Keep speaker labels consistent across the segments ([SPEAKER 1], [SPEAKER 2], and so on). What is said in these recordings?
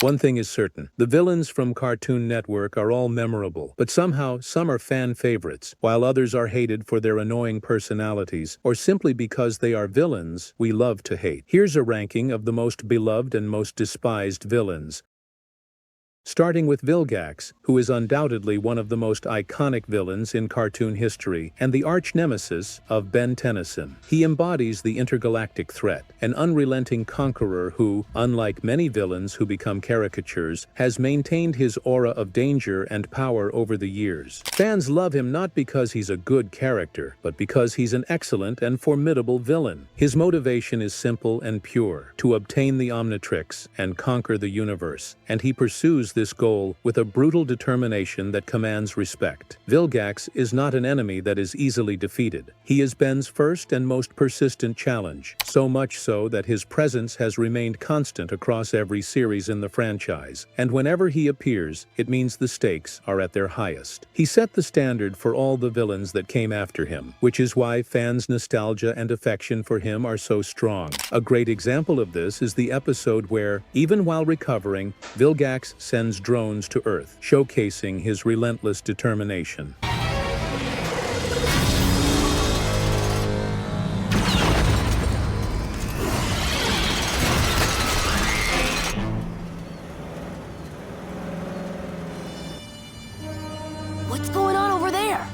[SPEAKER 1] One thing is certain, the villains from Cartoon Network are all memorable, but somehow some are fan favorites, while others are hated for their annoying personalities, or simply because they are villains we love to hate. Here's a ranking of the most beloved and most despised villains. Starting with Vilgax, who is undoubtedly one of the most iconic villains in cartoon history and the arch-nemesis of Ben Tennyson. He embodies the intergalactic threat, an unrelenting conqueror who, unlike many villains who become caricatures, has maintained his aura of danger and power over the years. Fans love him not because he's a good character, but because he's an excellent and formidable villain. His motivation is simple and pure, to obtain the Omnitrix and conquer the universe, and he pursues this goal with a brutal determination that commands respect. Vilgax is not an enemy that is easily defeated. He is Ben's first and most persistent challenge, so much so that his presence has remained constant across every series in the franchise, and whenever he appears, it means the stakes are at their highest. He set the standard for all the villains that came after him, which is why fans' nostalgia and affection for him are so strong. A great example of this is the episode where, even while recovering, Vilgax sends drones to Earth, showcasing his relentless determination.
[SPEAKER 2] What's going on over there?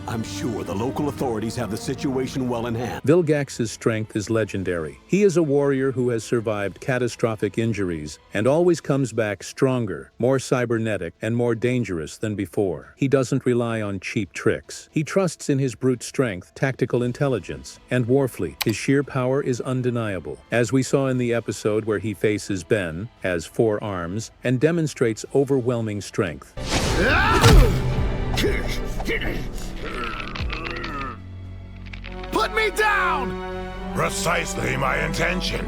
[SPEAKER 3] I'm sure the local authorities have the situation well in hand.
[SPEAKER 1] Vilgax's strength is legendary. He is a warrior who has survived catastrophic injuries and always comes back stronger, more cybernetic, and more dangerous than before. He doesn't rely on cheap tricks. He trusts in his brute strength, tactical intelligence, and warfleet. His sheer power is undeniable, as we saw in the episode where he faces Ben, has 4 arms, and demonstrates overwhelming strength.
[SPEAKER 4] Put me down! Precisely my intention.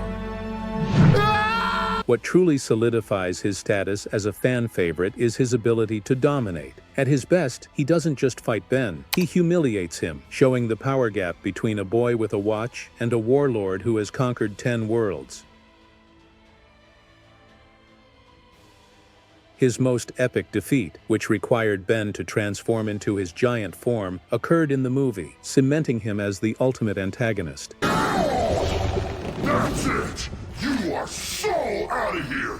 [SPEAKER 1] What truly solidifies his status as a fan favorite is his ability to dominate. At his best, he doesn't just fight Ben, he humiliates him, showing the power gap between a boy with a watch and a warlord who has conquered 10 worlds. His most epic defeat, which required Ben to transform into his giant form, occurred in the movie, cementing him as the ultimate antagonist.
[SPEAKER 4] That's it! You are so out of here!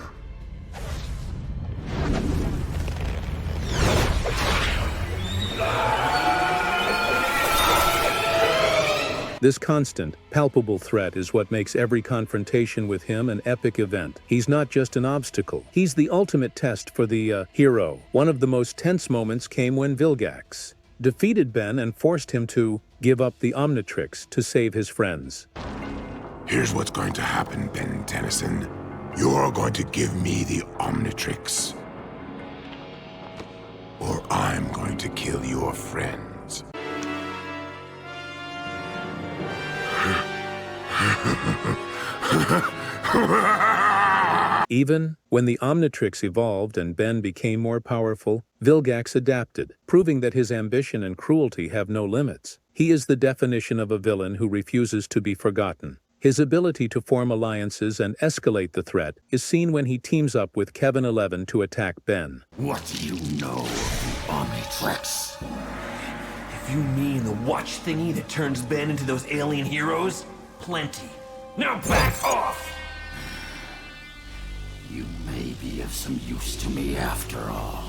[SPEAKER 1] This constant, palpable threat is what makes every confrontation with him an epic event. He's not just an obstacle. He's the ultimate test for the hero. One of the most tense moments came when Vilgax defeated Ben and forced him to give up the Omnitrix to save his friends.
[SPEAKER 4] Here's what's going to happen, Ben Tennyson. You're going to give me the Omnitrix, or I'm going to kill your friends.
[SPEAKER 1] Even when the Omnitrix evolved and Ben became more powerful, Vilgax adapted, proving that his ambition and cruelty have no limits. He is the definition of a villain who refuses to be forgotten. His ability to form alliances and escalate the threat is seen when he teams up with Kevin 11 to attack Ben.
[SPEAKER 5] What do you know of the Omnitrix? If you mean the watch thingy that turns Ben into those alien heroes, plenty. Now back off!
[SPEAKER 6] You may be of some use to me after all.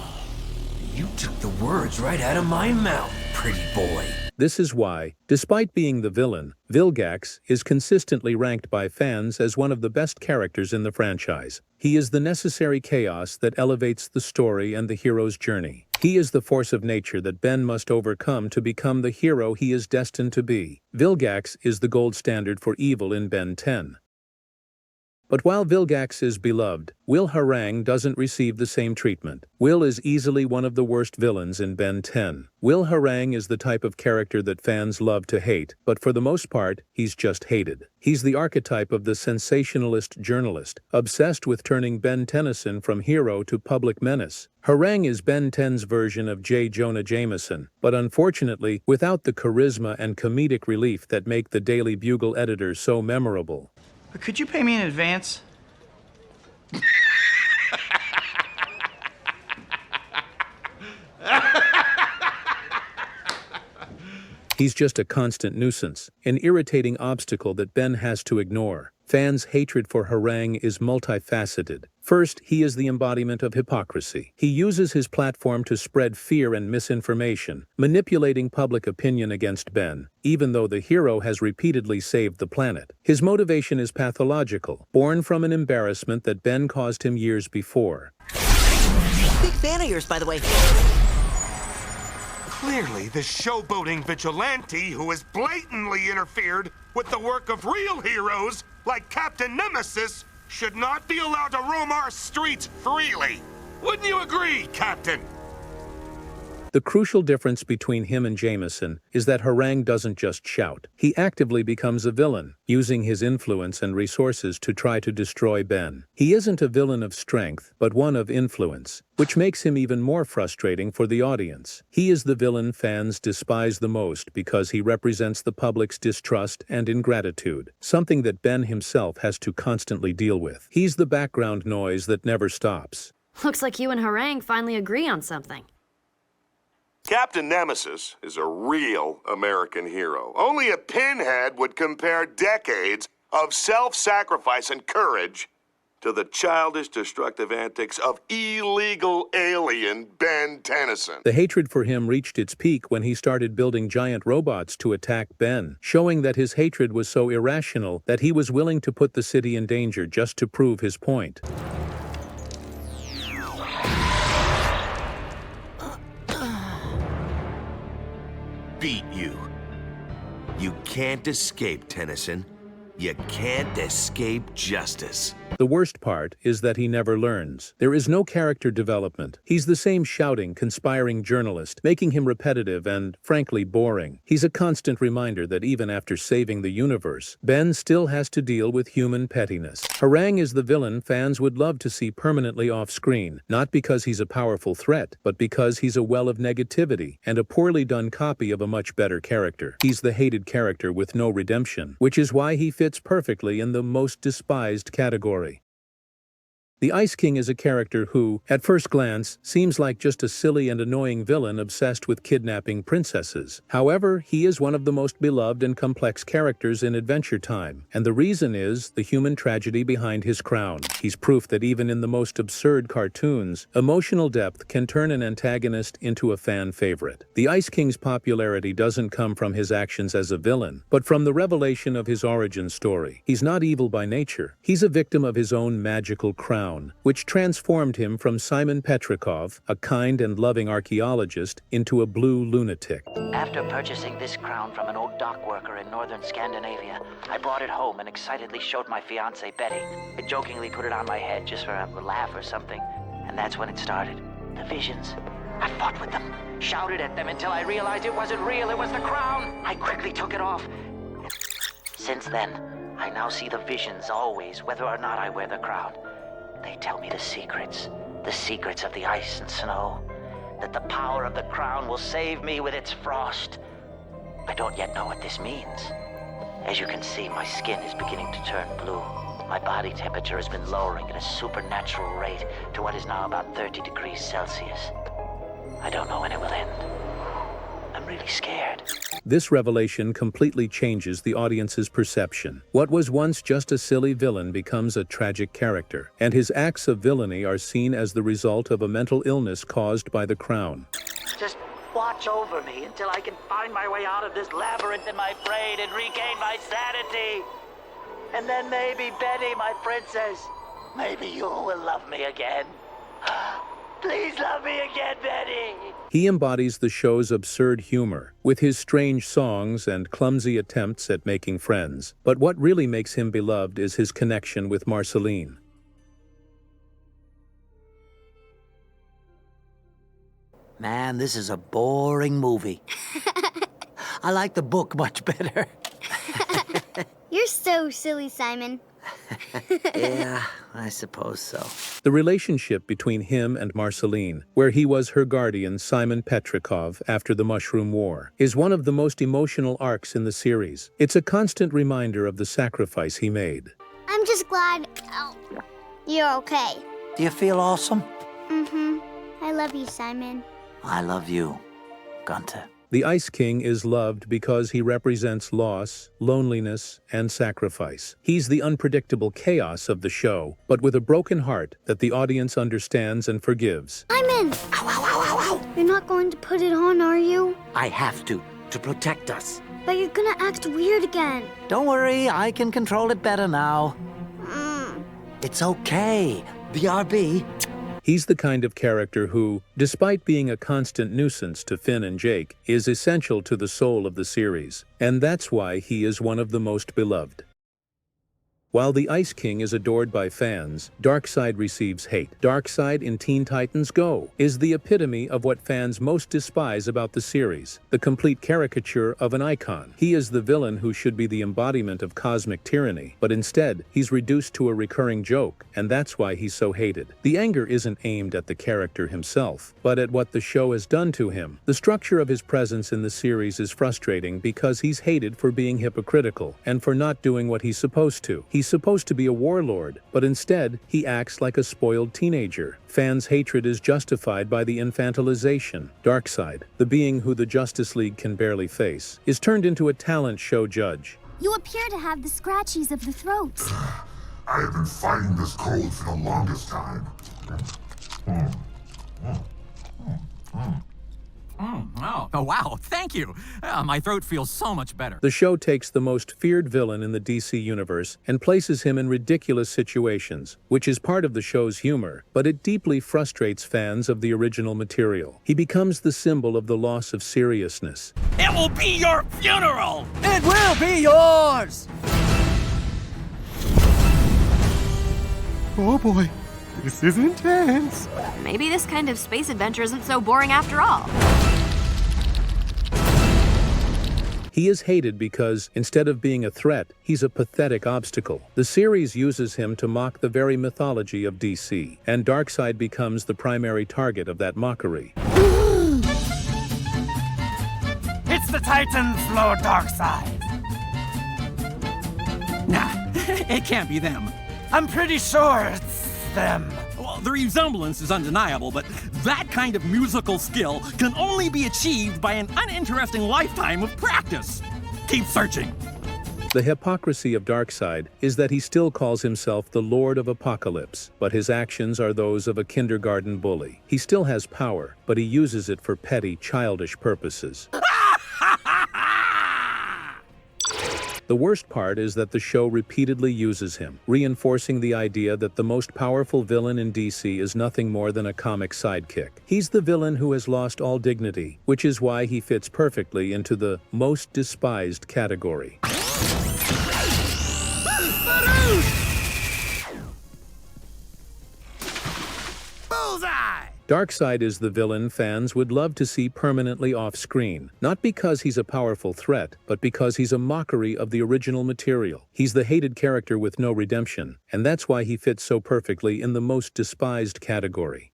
[SPEAKER 5] You took the words right out of my mouth, pretty boy.
[SPEAKER 1] This is why, despite being the villain, Vilgax is consistently ranked by fans as one of the best characters in the franchise. He is the necessary chaos that elevates the story and the hero's journey. He is the force of nature that Ben must overcome to become the hero he is destined to be. Vilgax is the gold standard for evil in Ben 10. But while Vilgax is beloved, Will Harang doesn't receive the same treatment. Will is easily one of the worst villains in Ben 10. Will Harang is the type of character that fans love to hate, but for the most part, he's just hated. He's the archetype of the sensationalist journalist, obsessed with turning Ben Tennyson from hero to public menace. Harang is Ben 10's version of J. Jonah Jameson, but unfortunately, without the charisma and comedic relief that make the Daily Bugle editor so memorable.
[SPEAKER 7] But could you pay me in advance?
[SPEAKER 1] He's just a constant nuisance, an irritating obstacle that Ben has to ignore. Fans' hatred for Harang is multifaceted. First, he is the embodiment of hypocrisy. He uses his platform to spread fear and misinformation, manipulating public opinion against Ben, even though the hero has repeatedly saved the planet. His motivation is pathological, born from an embarrassment that Ben caused him years before.
[SPEAKER 7] Big fan of yours, by the way.
[SPEAKER 8] Clearly the showboating vigilante who has blatantly interfered with the work of real heroes like Captain Nemesis should not be allowed to roam our streets freely. Wouldn't you agree, Captain?
[SPEAKER 1] The crucial difference between him and Jameson is that Harang doesn't just shout. He actively becomes a villain, using his influence and resources to try to destroy Ben. He isn't a villain of strength, but one of influence, which makes him even more frustrating for the audience. He is the villain fans despise the most because he represents the public's distrust and ingratitude, something that Ben himself has to constantly deal with. He's the background noise that never stops.
[SPEAKER 2] Looks like you and Harang finally agree on something.
[SPEAKER 8] Captain Nemesis is a real American hero. Only a pinhead would compare decades of self-sacrifice and courage to the childish, destructive antics of illegal alien Ben Tennyson.
[SPEAKER 1] The hatred for him reached its peak when he started building giant robots to attack Ben, showing that his hatred was so irrational that he was willing to put the city in danger just to prove his point.
[SPEAKER 5] Beat you. You can't escape, Tennyson. You can't escape justice.
[SPEAKER 1] The worst part is that he never learns. There is no character development. He's the same shouting, conspiring journalist, making him repetitive and, frankly, boring. He's a constant reminder that even after saving the universe, Ben still has to deal with human pettiness. Harang is the villain fans would love to see permanently off-screen, not because he's a powerful threat, but because he's a well of negativity and a poorly done copy of a much better character. He's the hated character with no redemption, which is why he fits perfectly in the most despised category. The Ice King is a character who, at first glance, seems like just a silly and annoying villain obsessed with kidnapping princesses. However, he is one of the most beloved and complex characters in Adventure Time, and the reason is the human tragedy behind his crown. He's proof that even in the most absurd cartoons, emotional depth can turn an antagonist into a fan favorite. The Ice King's popularity doesn't come from his actions as a villain, but from the revelation of his origin story. He's not evil by nature. He's a victim of his own magical crown, which transformed him from Simon Petrikov, a kind and loving archaeologist, into a blue lunatic.
[SPEAKER 9] After purchasing this crown from an old dock worker in northern Scandinavia, I brought it home and excitedly showed my fiancée Betty. I jokingly put it on my head just for a laugh or something, and that's when it started. The visions. I fought with them, shouted at them until I realized it wasn't real, it was the crown. I quickly took it off. Since then, I now see the visions always, whether or not I wear the crown. They tell me the secrets of the ice and snow, that the power of the crown will save me with its frost. I don't yet know what this means. As you can see, my skin is beginning to turn blue. My body temperature has been lowering at a supernatural rate to what is now about 30 degrees Celsius. I don't know when it will end. I'm really scared.
[SPEAKER 1] This revelation completely changes the audience's perception. What was once just a silly villain becomes a tragic character, and his acts of villainy are seen as the result of a mental illness caused by the crown.
[SPEAKER 9] Just watch over me until I can find my way out of this labyrinth in my brain and regain my sanity. And then maybe Betty, my princess, maybe you will love me again. Please love me again, Betty!
[SPEAKER 1] He embodies the show's absurd humor, with his strange songs and clumsy attempts at making friends. But what really makes him beloved is his connection with Marceline.
[SPEAKER 7] Man, this is a boring movie. I like the book much better.
[SPEAKER 10] You're so silly, Simon.
[SPEAKER 7] Yeah, I suppose so.
[SPEAKER 1] The relationship between him and Marceline, where he was her guardian Simon Petrikov after the Mushroom War, is one of the most emotional arcs in the series. It's a constant reminder of the sacrifice he made.
[SPEAKER 10] I'm just glad you're okay.
[SPEAKER 7] Do you feel awesome?
[SPEAKER 10] Mm-hmm. I love you, Simon.
[SPEAKER 7] I love you, Gunter.
[SPEAKER 1] The Ice King is loved because he represents loss, loneliness, and sacrifice. He's the unpredictable chaos of the show, but with a broken heart that the audience understands and forgives.
[SPEAKER 10] I'm in.
[SPEAKER 7] Ow, ow, ow, ow, ow.
[SPEAKER 10] You're not going to put it on, are you?
[SPEAKER 7] I have to protect us.
[SPEAKER 10] But you're gonna act weird again.
[SPEAKER 7] Don't worry, I can control it better now. It's okay. BRB.
[SPEAKER 1] He's the kind of character who, despite being a constant nuisance to Finn and Jake, is essential to the soul of the series, and that's why he is one of the most beloved. While the Ice King is adored by fans, Darkseid receives hate. Darkseid in Teen Titans Go is the epitome of what fans most despise about the series, the complete caricature of an icon. He is the villain who should be the embodiment of cosmic tyranny, but instead, he's reduced to a recurring joke, and that's why he's so hated. The anger isn't aimed at the character himself, but at what the show has done to him. The structure of his presence in the series is frustrating because he's hated for being hypocritical and for not doing what he's supposed to. He's supposed to be a warlord, but instead, he acts like a spoiled teenager. Fans' hatred is justified by the infantilization. Darkseid, the being who the Justice League can barely face, is turned into a talent show judge.
[SPEAKER 10] You appear to have the scratchies of the throat.
[SPEAKER 4] I have been fighting this cold for the longest time.
[SPEAKER 11] Oh, wow, thank you. My throat feels so much better.
[SPEAKER 1] The show takes the most feared villain in the DC universe and places him in ridiculous situations, which is part of the show's humor, but it deeply frustrates fans of the original material. He becomes the symbol of the loss of seriousness.
[SPEAKER 11] It will be your funeral!
[SPEAKER 6] It will be yours!
[SPEAKER 12] Oh boy, this is intense.
[SPEAKER 2] Maybe this kind of space adventure isn't so boring after all.
[SPEAKER 1] He is hated because, instead of being a threat, he's a pathetic obstacle. The series uses him to mock the very mythology of DC, and Darkseid becomes the primary target of that mockery.
[SPEAKER 6] It's the Titans, Lord Darkseid.
[SPEAKER 11] Nah, it can't be them.
[SPEAKER 6] I'm pretty sure it's them.
[SPEAKER 11] Well, the resemblance is undeniable, but that kind of musical skill can only be achieved by an uninteresting lifetime of practice. Keep searching.
[SPEAKER 1] The hypocrisy of Darkseid is that he still calls himself the Lord of Apocalypse, but his actions are those of a kindergarten bully. He still has power, but he uses it for petty, childish purposes. The worst part is that the show repeatedly uses him, reinforcing the idea that the most powerful villain in DC is nothing more than a comic sidekick. He's the villain who has lost all dignity, which is why he fits perfectly into the most despised category.
[SPEAKER 6] Bullseye!
[SPEAKER 1] Darkseid is the villain fans would love to see permanently off-screen, not because he's a powerful threat, but because he's a mockery of the original material. He's the hated character with no redemption, and that's why he fits so perfectly in the most despised category.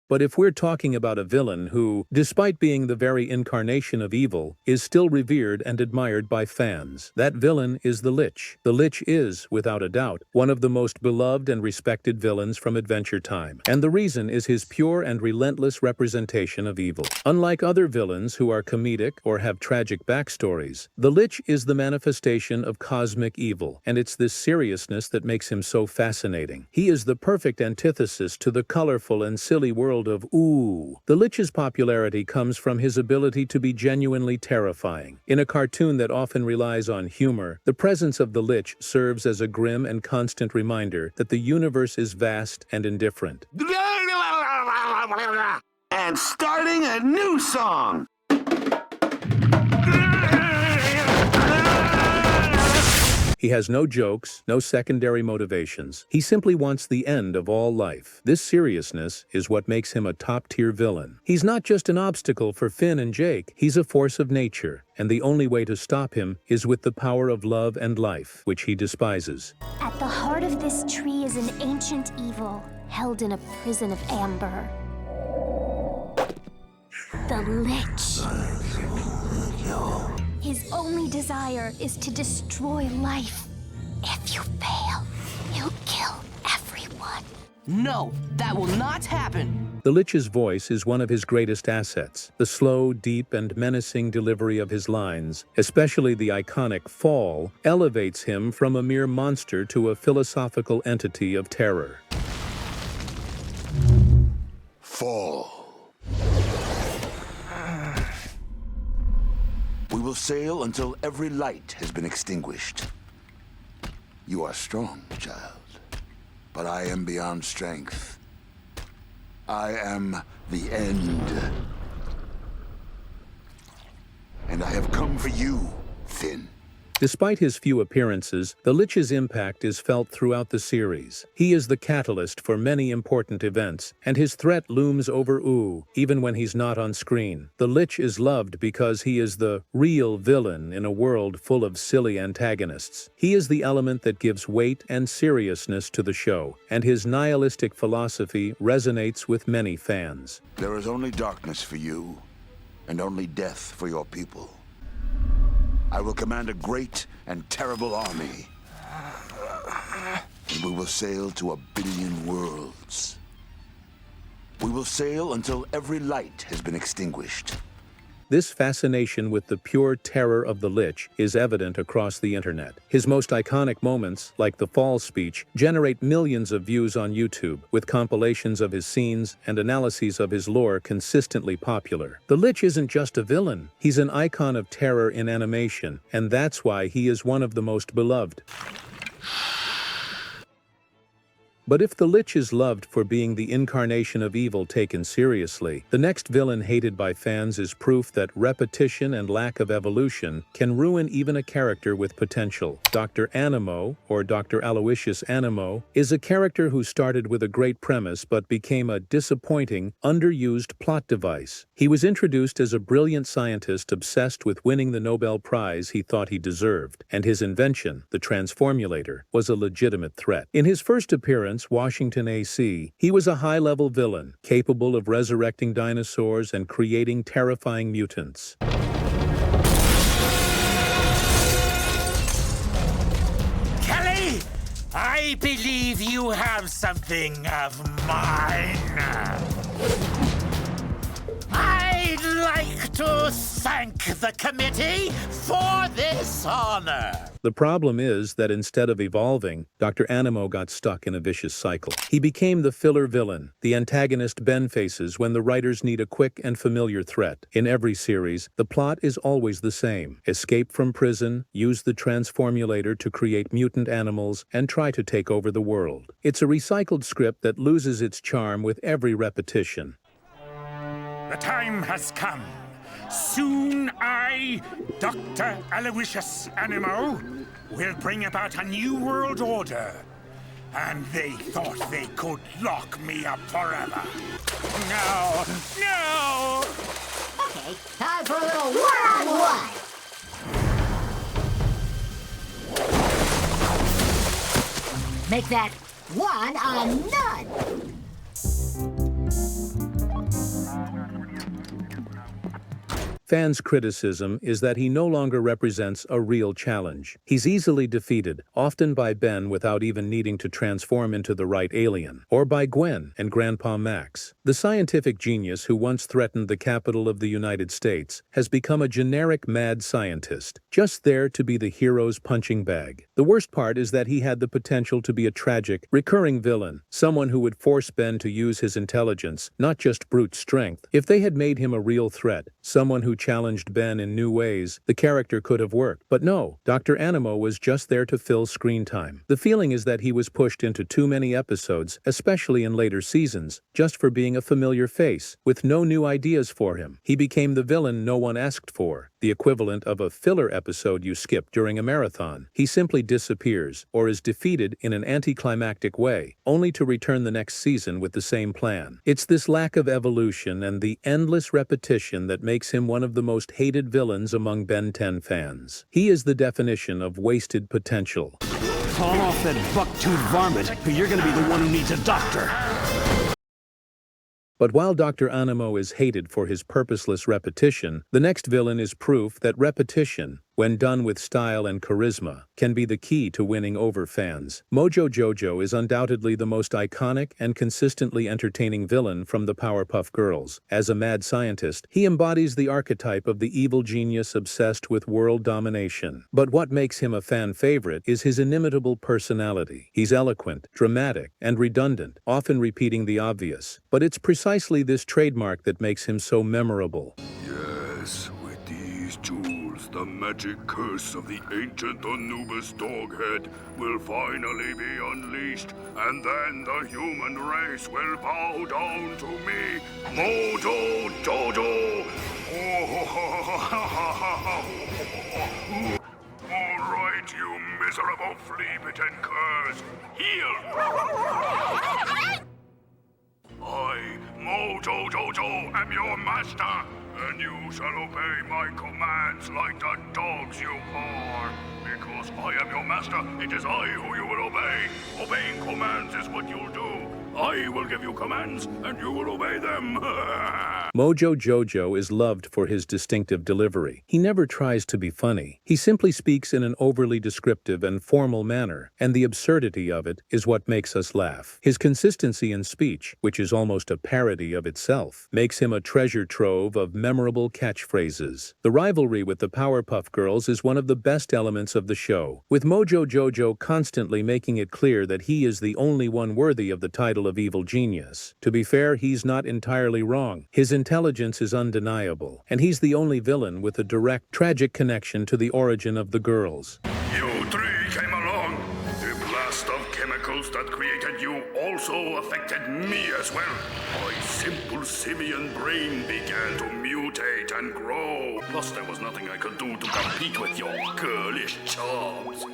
[SPEAKER 1] But if we're talking about a villain who, despite being the very incarnation of evil, is still revered and admired by fans, that villain is the Lich. The Lich is, without a doubt, one of the most beloved and respected villains from Adventure Time, and the reason is his pure and relentless representation of evil. Unlike other villains who are comedic or have tragic backstories, the Lich is the manifestation of cosmic evil, and it's this seriousness that makes him so fascinating. He is the perfect antithesis to the colorful and silly world of ooh. The Lich's popularity comes from his ability to be genuinely terrifying. In a cartoon that often relies on humor, the presence of the Lich serves as a grim and constant reminder that the universe is vast and indifferent.
[SPEAKER 3] And starting a new song.
[SPEAKER 1] He has no jokes, no secondary motivations. He simply wants the end of all life. This seriousness is what makes him a top-tier villain. He's not just an obstacle for Finn and Jake, he's a force of nature, and the only way to stop him is with the power of love and life, which he despises.
[SPEAKER 10] At the heart of this tree is an ancient evil, held in a prison of amber. The Lich. His only desire is to destroy life. If you fail, he'll kill everyone.
[SPEAKER 6] No, that will not happen.
[SPEAKER 1] The Lich's voice is one of his greatest assets. The slow, deep, and menacing delivery of his lines, especially the iconic fall, elevates him from a mere monster to a philosophical entity of terror.
[SPEAKER 4] Fall. We will sail until every light has been extinguished. You are strong, child, but I am beyond strength. I am the end. And I have come for you, Finn.
[SPEAKER 1] Despite his few appearances, the Lich's impact is felt throughout the series. He is the catalyst for many important events, and his threat looms over Ooo, even when he's not on screen. The Lich is loved because he is the real villain in a world full of silly antagonists. He is the element that gives weight and seriousness to the show, and his nihilistic philosophy resonates with many fans.
[SPEAKER 4] There is only darkness for you, and only death for your people. I will command a great and terrible army. And we will sail to 1 billion worlds. We will sail until every light has been extinguished.
[SPEAKER 1] This fascination with the pure terror of the Lich is evident across the internet. His most iconic moments, like the fall speech, generate millions of views on YouTube, with compilations of his scenes and analyses of his lore consistently popular. The Lich isn't just a villain, he's an icon of terror in animation, and that's why he is one of the most beloved. But if the Lich is loved for being the incarnation of evil taken seriously, the next villain hated by fans is proof that repetition and lack of evolution can ruin even a character with potential. Dr. Anemo, or Dr. Aloysius Anemo, is a character who started with a great premise but became a disappointing, underused plot device. He was introduced as a brilliant scientist obsessed with winning the Nobel Prize he thought he deserved, and his invention, the Transformulator, was a legitimate threat. In his first appearance, Washington, AC, he was a high-level villain, capable of resurrecting dinosaurs and creating terrifying mutants.
[SPEAKER 13] Kelly, I believe you have something of mine. I'd like to thank the committee for this honor.
[SPEAKER 1] The problem is that instead of evolving, Dr. Anemo got stuck in a vicious cycle. He became the filler villain, the antagonist Ben faces when the writers need a quick and familiar threat. In every series, the plot is always the same. Escape from prison, use the Transformulator to create mutant animals, and try to take over the world. It's a recycled script that loses its charm with every repetition.
[SPEAKER 13] The time has come. Soon I, Dr. Aloysius Anemo, will bring about a new world order. And they thought they could lock me up forever. No, no!
[SPEAKER 14] Okay, time for a little one-on-one. Make that one a none.
[SPEAKER 1] Fans' criticism is that he no longer represents a real challenge. He's easily defeated, often by Ben without even needing to transform into the right alien, or by Gwen and Grandpa Max. The scientific genius who once threatened the capital of the United States has become a generic mad scientist, just there to be the hero's punching bag. The worst part is that he had the potential to be a tragic, recurring villain, someone who would force Ben to use his intelligence, not just brute strength. If they had made him a real threat, someone who challenged Ben in new ways, the character could have worked. But no, Dr. Anemo was just there to fill screen time. The feeling is that he was pushed into too many episodes, especially in later seasons, just for being a familiar face, with no new ideas for him. He became the villain no one asked for, the equivalent of a filler episode you skip during a marathon. He simply disappears, or is defeated in an anticlimactic way, only to return the next season with the same plan. It's this lack of evolution and the endless repetition that makes him one of the most hated villains among Ben 10 fans. He is the definition of wasted potential.
[SPEAKER 5] Call off that buck-toothed varmint, or you're gonna be the one who needs a doctor.
[SPEAKER 1] But while Dr. Anemo is hated for his purposeless repetition, the next villain is proof that repetition, when done with style and charisma, can be the key to winning over fans. Mojo Jojo is undoubtedly the most iconic and consistently entertaining villain from the Powerpuff Girls. As a mad scientist, he embodies the archetype of the evil genius obsessed with world domination. But what makes him a fan favorite is his inimitable personality. He's eloquent, dramatic, and redundant, often repeating the obvious. But it's precisely this trademark that makes him so memorable.
[SPEAKER 15] Yes, with these jewels, the magic curse of the ancient Anubis Doghead will finally be unleashed, and then the human race will bow down to me, Mojo Jojo! All right, you miserable flea-bitten curs, heal! I, Mojo Jojo, am your master, and you shall obey my commands like the dogs you are. Because I am your master, it is I who you will obey. Obeying commands is what you'll do. I will give you commands, and you will obey them.
[SPEAKER 1] Mojo Jojo is loved for his distinctive delivery. He never tries to be funny. He simply speaks in an overly descriptive and formal manner, and the absurdity of it is what makes us laugh. His consistency in speech, which is almost a parody of itself, makes him a treasure trove of memorable catchphrases. The rivalry with the Powerpuff Girls is one of the best elements of the show, with Mojo Jojo constantly making it clear that he is the only one worthy of the title of evil genius. To be fair, he's not entirely wrong. His intelligence is undeniable, and he's the only villain with a direct, tragic connection to the origin of the girls.
[SPEAKER 15] You three came along. The blast of chemicals that created you also affected me as well. My simple simian brain began to mutate and grow. Plus, there was nothing I could do to compete with your girlish charms.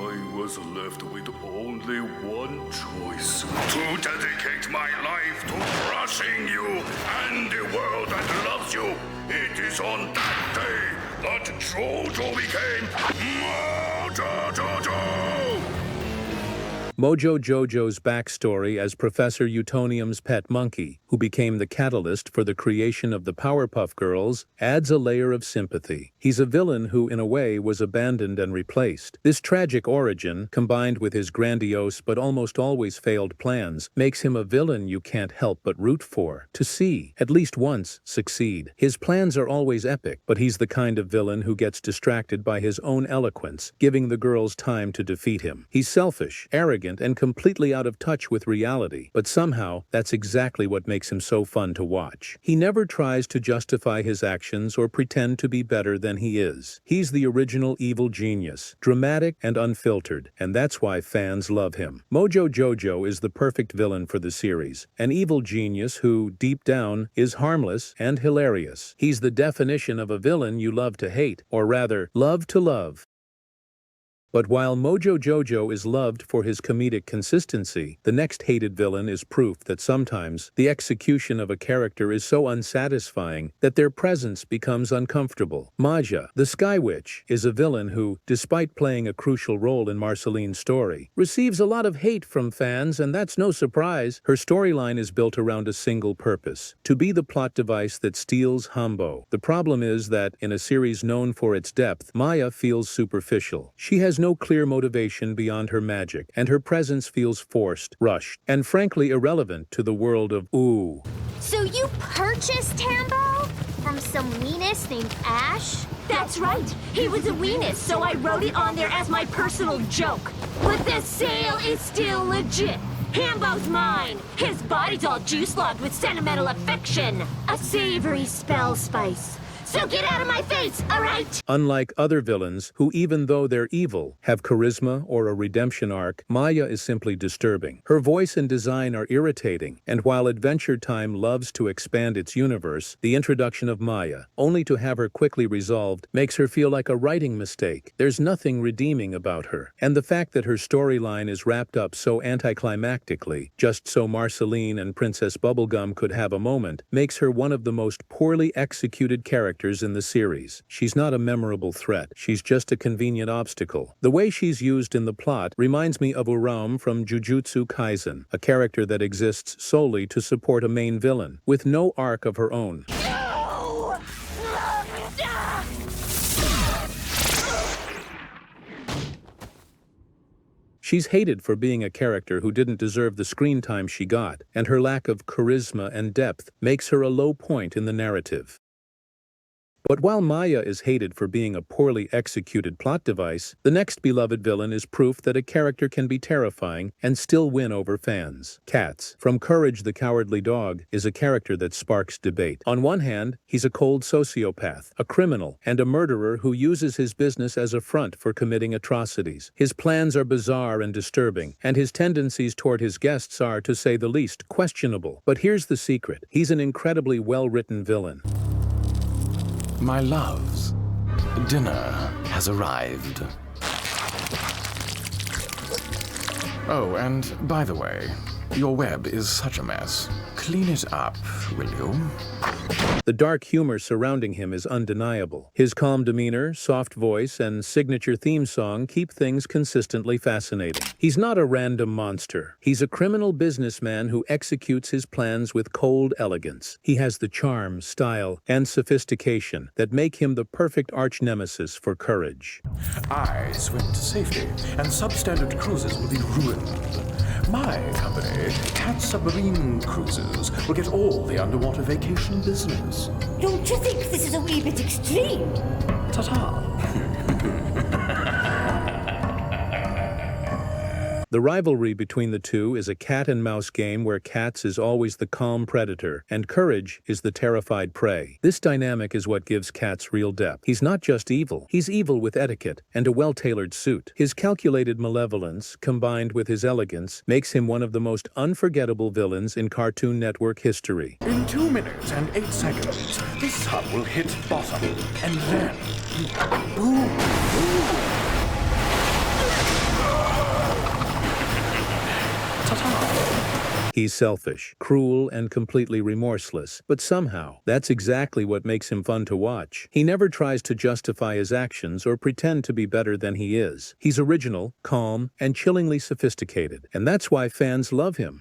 [SPEAKER 15] I was left with only one choice: to dedicate my life to crushing you and the world that loves you. It is on that day that Jojo became Mojo Jojo!
[SPEAKER 1] Mojo Jojo's backstory as Professor Utonium's pet monkey, who became the catalyst for the creation of the Powerpuff Girls, adds a layer of sympathy. He's a villain who, in a way, was abandoned and replaced. This tragic origin, combined with his grandiose but almost always failed plans, makes him a villain you can't help but root for, to see, at least once, succeed. His plans are always epic, but he's the kind of villain who gets distracted by his own eloquence, giving the girls time to defeat him. He's selfish, arrogant, and completely out of touch with reality, but somehow that's exactly what makes him so fun to watch. He never tries to justify his actions or pretend to be better than he is. He's the original evil genius, dramatic and unfiltered, and that's why fans love him. Mojo Jojo is the perfect villain for the series, an evil genius who, deep down, is harmless and hilarious. He's the definition of a villain you love to hate, or rather, love to love. But while Mojo Jojo is loved for his comedic consistency, the next hated villain is proof that sometimes the execution of a character is so unsatisfying that their presence becomes uncomfortable. Maja, the Sky Witch, is a villain who, despite playing a crucial role in Marceline's story, receives a lot of hate from fans, and that's no surprise. Her storyline is built around a single purpose: to be the plot device that steals Humbo. The problem is that, in a series known for its depth, Maya feels superficial. She has no clear motivation beyond her magic, and her presence feels forced, rushed, and frankly irrelevant to the world of Ooh.
[SPEAKER 10] So you purchased Tambo? From some weenus named Ash?
[SPEAKER 16] That's right! He was a weenus, so I wrote it on there as my personal joke. But the sale is still legit. Hambo's mine! His body's all juice-logged with sentimental affection. A savory spell spice. So get out of my face, all right?
[SPEAKER 1] Unlike other villains, who even though they're evil, have charisma or a redemption arc, Maya is simply disturbing. Her voice and design are irritating, and while Adventure Time loves to expand its universe, the introduction of Maya, only to have her quickly resolved, makes her feel like a writing mistake. There's nothing redeeming about her, and the fact that her storyline is wrapped up so anticlimactically, just so Marceline and Princess Bubblegum could have a moment, makes her one of the most poorly executed characters characters in the series. She's not a memorable threat, she's just a convenient obstacle. The way she's used in the plot reminds me of Uram from Jujutsu Kaisen, a character that exists solely to support a main villain, with no arc of her own. She's hated for being a character who didn't deserve the screen time she got, and her lack of charisma and depth makes her a low point in the narrative. But while Maya is hated for being a poorly executed plot device, the next beloved villain is proof that a character can be terrifying and still win over fans. Katz, from Courage the Cowardly Dog, is a character that sparks debate. On one hand, he's a cold sociopath, a criminal, and a murderer who uses his business as a front for committing atrocities. His plans are bizarre and disturbing, and his tendencies toward his guests are, to say the least, questionable. But here's the secret: he's an incredibly well-written villain.
[SPEAKER 17] My loves, dinner has arrived. Oh, and by the way, your web is such a mess. Clean it up, will you?
[SPEAKER 1] The dark humor surrounding him is undeniable. His calm demeanor, soft voice, and signature theme song keep things consistently fascinating. He's not a random monster. He's a criminal businessman who executes his plans with cold elegance. He has the charm, style, and sophistication that make him the perfect arch-nemesis for Courage.
[SPEAKER 17] I swim to safety, and substandard cruises will be ruined. My company, Cat Submarine Cruises, will get all the underwater vacation business.
[SPEAKER 14] Don't you think this is a wee bit extreme?
[SPEAKER 17] Ta-ta.
[SPEAKER 1] The rivalry between the two is a cat-and-mouse game where Katz is always the calm predator, and Courage is the terrified prey. This dynamic is what gives Katz real depth. He's not just evil, he's evil with etiquette and a well-tailored suit. His calculated malevolence, combined with his elegance, makes him one of the most unforgettable villains in Cartoon Network history.
[SPEAKER 17] In 2 minutes and 8 seconds, this sub will hit bottom, and then... boom! Boom!
[SPEAKER 1] He's selfish, cruel, and completely remorseless, but somehow, that's exactly what makes him fun to watch. He never tries to justify his actions or pretend to be better than he is. He's original, calm, and chillingly sophisticated, and that's why fans love him.